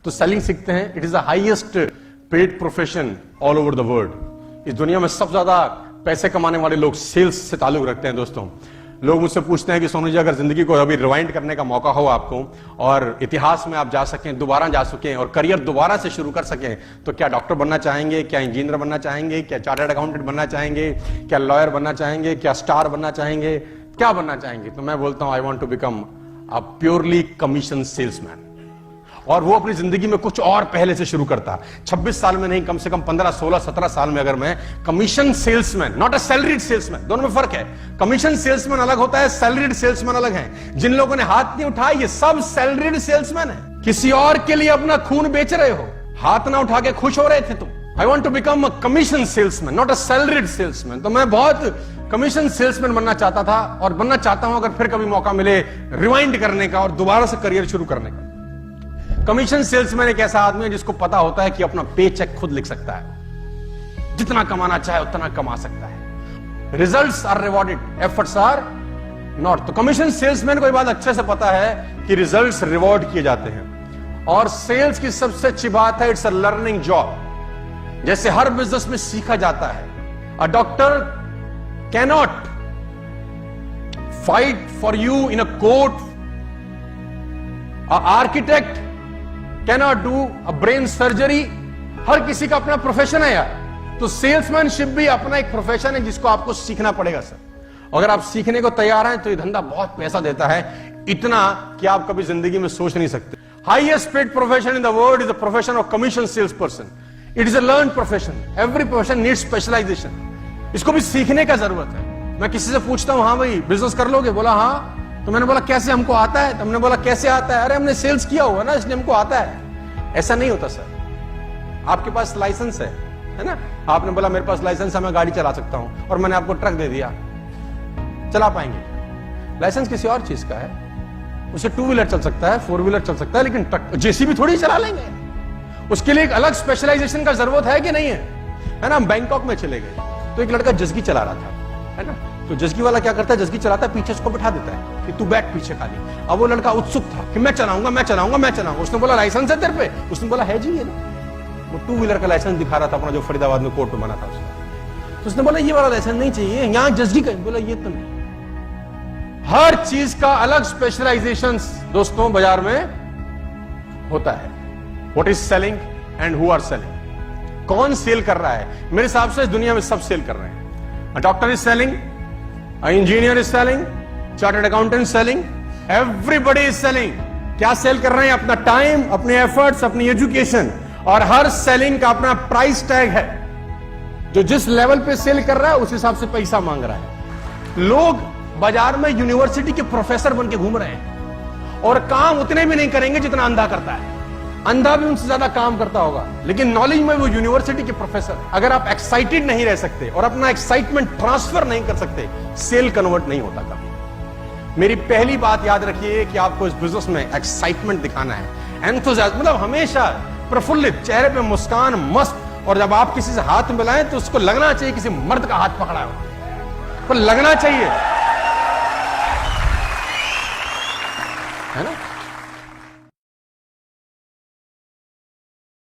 तो सेलिंग सीखते हैं। It is the highest paid profession all over the world. इस दुनिया में सबसे ज्यादा पैसे कमाने वाले लोग सेल्स से ताल्लुक रखते हैं। दोस्तों, लोग मुझसे पूछते हैं कि सोनू जी, अगर जिंदगी को अभी रिवाइंड करने का मौका हो आपको और इतिहास में आप जा सकें, दोबारा जा सकें और करियर दोबारा से शुरू कर सकें, तो क्या डॉक्टर बनना चाहेंगे, क्या इंजीनियर बनना चाहेंगे, क्या चार्टर्ड अकाउंटेंट बनना चाहेंगे, क्या लॉयर बनना चाहेंगे, क्या स्टार बनना चाहेंगे, क्या बनना चाहेंगे? तो मैं बोलता हूं, I want to become a purely commission salesman. और वो अपनी जिंदगी में कुछ और पहले से शुरू करता। 26 साल में नहीं, कम से कम 15, 16, 17 साल में अगर मैं commission salesman, not a salaried salesman, दोनों में फर्क है। कमीशन सेल्समैन अलग होता है, सैलरीड सेल्समैन अलग है। जिन लोगों ने हाथ नहीं उठाया, ये सब सैलरीड सेल्समैन है। किसी और के लिए अपना खून बेच रहे हो, हाथ ना उठा के खुश हो रहे थे तुम। I want to become a commission salesman, not a salaried salesman. तो मैं बहुत कमीशन सेल्समैन बनना चाहता था और बनना चाहता हूं, अगर फिर कभी मौका मिले रिवाइंड करने का और दोबारा से करियर शुरू करने का। कमीशन सेल्समैन एक ऐसा आदमी है जिसको पता होता है कि अपना पे चेक खुद लिख सकता है, जितना कमाना चाहे उतना कमा सकता है। Results are rewarded, efforts are not. तो कमीशन सेल्समैन को ये बात अच्छे से पता है कि रिजल्ट्स रिवॉर्ड किए जाते हैं। और सेल्स की सबसे अच्छी बात है, इट्स अ लर्निंग जॉब। जैसे हर बिजनेस में सीखा जाता है। A doctor cannot fight for you in a court, a architect cannot do a brain surgery. हर किसी का अपना प्रोफेशन है यार। तो सेल्समैनशिप भी अपना एक प्रोफेशन है जिसको आपको सीखना पड़ेगा सर। अगर आप सीखने को तैयार हैं तो ये धंधा बहुत पैसा देता है, इतना कि आप कभी जिंदगी में सोच नहीं सकते। Highest paid profession in the world is the profession of commission sales person. It is a learn profession. Every profession needs specialisation. इसको भी सीखने का जरूरत है। मैं किसी से पूछता हूं, हाँ भाई बिजनेस कर लोगे? बोला हाँ। तो मैंने बोला कैसे? हमको आता है। तुमने बोला कैसे आता है? अरे हमने सेल्स किया हुआ ना, इसलिए हमको आता है। ऐसा नहीं होता सर। आपके पास लाइसेंस है ना? आपने बोला मेरे पास लाइसेंस है, मैं गाड़ी चला सकता हूं, और मैंने आपको ट्रक दे दिया, चला पाएंगे? लाइसेंस किसी और चीज का है। उसे 2 व्हीलर चल सकता है, 4 व्हीलर चल सकता है, लेकिन ट्रक जेसीबी थोड़ी चला लेंगे। उसके लिए एक अलग स्पेशलाइजेशन का जरूरत है कि नहीं है ना? हम बैंकॉक में चले गए तो एक लड़का जस्गी चला रहा था, है ना? तो जस्गी वाला क्या करता है, जस्गी चलाता है, पीछे उसको बिठा देता है कि तू बैठ पीछे खाली। अब वो लड़का उत्सुक था कि मैं चलाऊंगा, मैं चलाऊंगा, मैं चलाऊंगा। उसने बोला लाइसेंस है तेरे पे? उसने बोला है जी। ये वो 2 व्हीलर का लाइसेंस दिखा रहा था अपना, जो फरीदाबाद में कोर्ट में बना था उसने। तो उसने बोला ये वाला लाइसेंस नहीं चाहिए, यहां जस्गी का। बोला ये तो नहीं। हर चीज का अलग स्पेशलाइजेशन दोस्तों बाजार में होता है। What is selling and who are selling? कौन सेल कर रहा है? मेरे हिसाब से इस दुनिया में सब सेल कर रहे हैं। Doctor is selling, engineer is selling, chartered accountant selling, everybody is selling. क्या सेल कर रहे हैं? अपना टाइम, अपने एफर्ट्स, अपनी एजुकेशन। और हर सेलिंग का अपना प्राइस टैग है। जो जिस लेवल पे सेल कर रहा है उस हिसाब से पैसा मांग रहा है। लोग बाजार में यूनिवर्सिटी के प्रोफेसर बन के घूम रहे हैं और काम उतने भी नहीं करेंगे जितना अंधा करता है। अंधा भी उनसे ज्यादा काम करता होगा, लेकिन नॉलेज में वो यूनिवर्सिटी के प्रोफेसर। अगर आप एक्साइटेड नहीं रह सकते और अपना एक्साइटमेंट ट्रांसफर नहीं कर सकते, सेल कन्वर्ट नहीं होता कभी। मेरी पहली बात याद रखिए कि आपको इस बिजनेस में एक्साइटमेंट दिखाना है, एंथुसियाज्म, मतलब हमेशा प्रफुल्लित, चेहरे पे मुस्कान, मस्त। और जब आप किसी से हाथ मिलाएं तो उसको लगना चाहिए किसी मर्द का हाथ पकड़ा हो, पर लगना चाहिए, है ना?